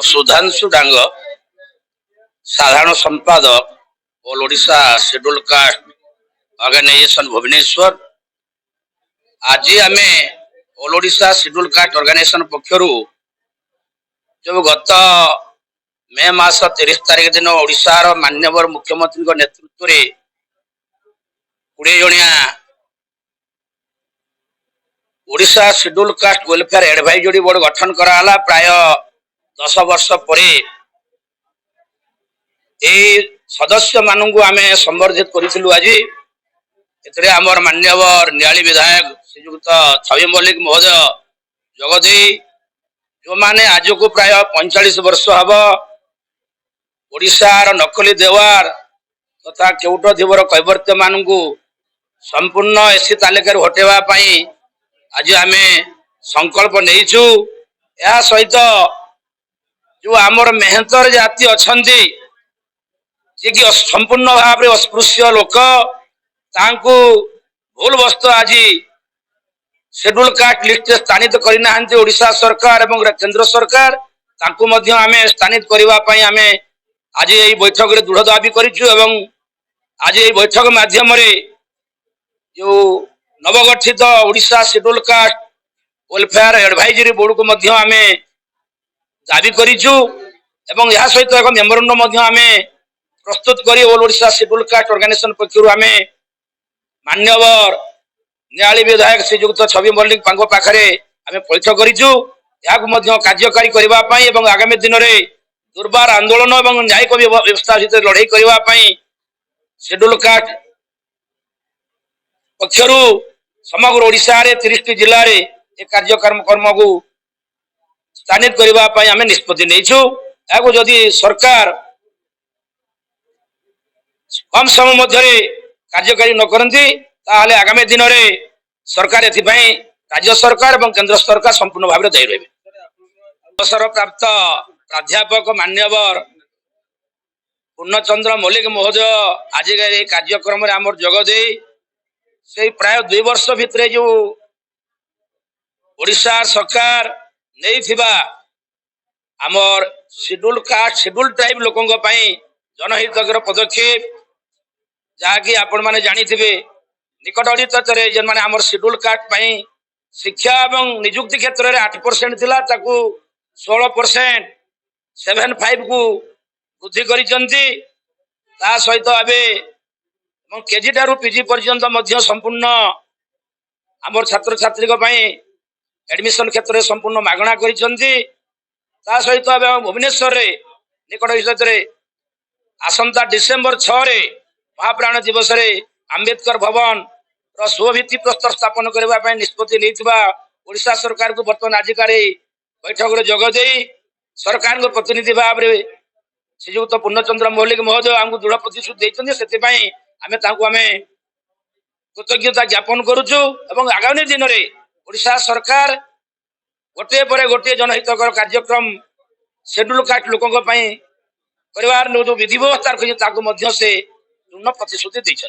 सुधांशु डांग साधारण संपादक all Odisha schedule caste organisation Bhubaneswar. आज आम all Odisha schedule caste organisation पक्षरु जो गत मे मास 30 तारिख दिन ओडिशार माननीय मुख्यमंत्री नेतृत्व में 20 जणिया Odisha schedule caste welfare advisory board गठन कराला। प्राय 10 वर्ष पर सदस्य मानू आम संबर्धित करूँ। आज एमर माननीय नियाली विधायक श्रीजुक्त छवि मल्लिक महोदय जगदे जो माने आज को प्राय 45 वर्ष हम ओडिशार नकली देवार तथा केउट धीवर कैवर्त्य मानू संपूर्ण एसी तालिकार हटेवाई आज आम संकल्प नहींचु। या सहित जो आमर मेहनतर जाति अच्छा जी कि संपूर्ण भाव में अस्पृश्य लोक तांकु भूल वस्तु आज शेड्यूल कास्ट लिस्ट स्थानित करना ओडिशा सरकार एवं केंद्र सरकार तांकु मध्य आमे स्थानित करने आम आज ये बैठक में दृढ़ दाबी करिछु। एवं आज ये बैठक माध्यम जो नवगठित Odisha schedule caste welfare advisory board को मध्य आम दाबी करिछु। एवं यह सहित एक मेमोरेंडम आम प्रस्तुत करी all Odisha schedule caste organisation पक्षरु आम मान्यवर नियाली विधायक श्रीजुक्त छवि मल्लिक पाखरे आम पैठ करिछु। या कार्यकारी करने एवं आगामी दिन में दुर्बार आंदोलन और न्यायिक व्यवस्था सहित लड़ाई करने शेड्यूल कास्ट पक्षरु समग्र ओडिशा रे 30 जिले में एक कार्यक्रम को स्थानित करने आम निष्पत्ति नहींचु। या जदि सरकार कम समय मध्य कार्यकारी न करती ताहले आगामी दिन में सरकार एथिपाई राज्य सरकार और केंद्र सरकार संपूर्ण भाव में दायी रहे। अवसर प्राप्त प्राध्यापक मान्यवर पूर्णचंद्र मल्लिक महोदय आज कार्यक्रम आम जगदे से प्राय 2 वर्ष भितर जो ओडिशा सरकार नहीं आमर शेड्यूल कास्ट शेड्यूल ट्राइब लोकों जनहितकर पदक्षेप जहाँकि आपण मैंने जानी निकट अतीत जेन मैंने आमर शेड्यूल कास्ट शिक्षा और निजुक्ति क्षेत्र में 8% थिला ताकू 16% 75 को वृद्धि करिसंती। ता सहित आबे केजी ठारू पीजी पर्यंत मध्य संपूर्ण आमर छात्र छात्री एडमिशन क्षेत्र में संपूर्ण मागणा करिसंती। ता सहित आबे भुवनेश्वर रे निकट अतीत रे आसंता डिसेम्बर 6 रे महाप्राण दिवस रे अंबेडकर भवन स्वभित्ति प्रस्तर स्थापन करने निष्पत्ति नहीं ओडिशा सरकार को बर्तमान आजिकार बैठक में जगदे सरकार प्रतिनिधि भाव में श्रीजुक्त पूर्णचंद्र मल्लिक महोदय आमको दृढ़ प्रतिश्रुति देते आम कृतज्ञता ज्ञापन करुचु। एवं आगामी दिन में ओडिशा सरकार गोटे पर गोटे जनहितकर कार्यक्रम शेड्यूल कास्ट लोकों परिवार जो विधि व्यवस्था से पूर्ण प्रतिश्रुति देते।